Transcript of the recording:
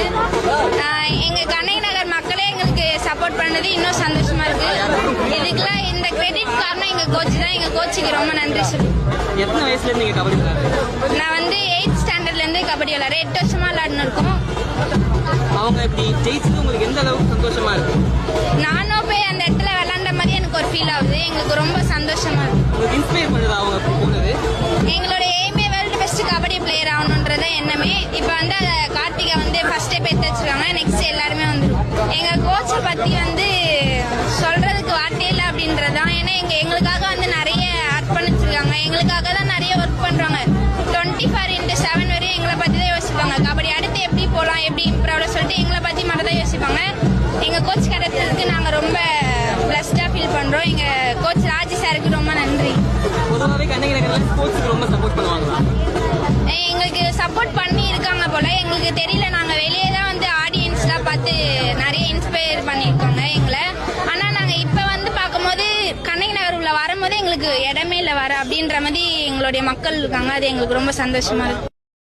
இருக்கு. எங்க கண்ணகி நகர் மக்களே எங்களுக்கு சப்போர்ட் பண்ணது இன்னும் சந்தோஷமா இருக்கு. இதுக்கெல்லாம் இந்த கிரெடிட் காரணம் எங்க கோச் தான். எங்க கோச்சுக்கு ரொம்ப நன்றி சொல்லி. எத்தனை வயசுல இருந்து நீங்க கபடி விளையாடுறீங்க? நான் 8th ஸ்டாண்டர்ட்ல இருந்து கபடி விளையாடுறேன். 8 வருஷமா விளையாடுன்னு இருக்கோம். அவங்க இப்படி ஜெயிச்சது உங்களுக்கு எந்த அளவுக்கு சந்தோஷமா இருக்கு? நானும் போய் அந்த இடத்துல விளையாண்ட மாதிரி எனக்கு ஒரு ஃபீல் ஆகுது. எங்களுக்கு ரொம்ப சந்தோஷமா இருக்கு. உங்களுக்கு இன்ஸ்பயர் பண்ணுது அவங்க போனது? எங்களோட எய்மே வேர்ல்டு பெஸ்ட் கபடி பிளேயர் ஆகணுன்றத எண்ணமே. இப்போ அதை கார்த்திகா ஃபர்ஸ்ட் ஸ்டெப் எடுத்து வச்சிருக்காங்க. நெக்ஸ்ட் எல்லாருமே எங்க கோச்சை பத்தி சொல்றதுக்கு வார்த்தையே இல்லை அப்படின்றதான். ஏன்னா எங்களுக்காக நிறைய அர்ப்பணிச்சிருக்காங்க. எங்களுக்காக தான் நிறைய ஒர்க் பண்றாங்க. 24/7 வரையும் எங்களை பத்தி தான் யோசிப்பாங்க. கபடி அடுத்து எப்படி போகலாம், எப்படி இம்ப்ரூவ் சொல்லிட்டு எங்களை பத்தி மட்டும் தான் யோசிப்பாங்க. எங்க கோச் கிடைச்சதுக்கு நாங்க ரொம்ப பிளஸ்டா ஃபீல் பண்றோம். எங்க கோச் ராஜி சாருக்கு ரொம்ப நன்றி. பொதுவாகவே கண்ணகி நகர்ல ஸ்போர்ட்ஸ்க்கு ரொம்ப சப்போர்ட் பண்ணுவாங்களா? எங்களுக்கு சப்போர்ட் பண்ணி இருக்காங்க போல. எங்களுக்கு தெரியல. நாங்க வெளியே தான் ஆடியன்ஸ்லாம் பார்த்து நிறைய இன்ஸ்பயர் பண்ணியிருக்கோங்க எங்களை. ஆனா நாங்க இப்ப பார்க்கும்போது கண்ணகி நகர் உள்ள வரும்போது எங்களுக்கு இடமே இல்லை வர அப்படின்ற மாதிரி எங்களுடைய மக்கள் இருக்காங்க. அது எங்களுக்கு ரொம்ப சந்தோஷமா இருக்கு.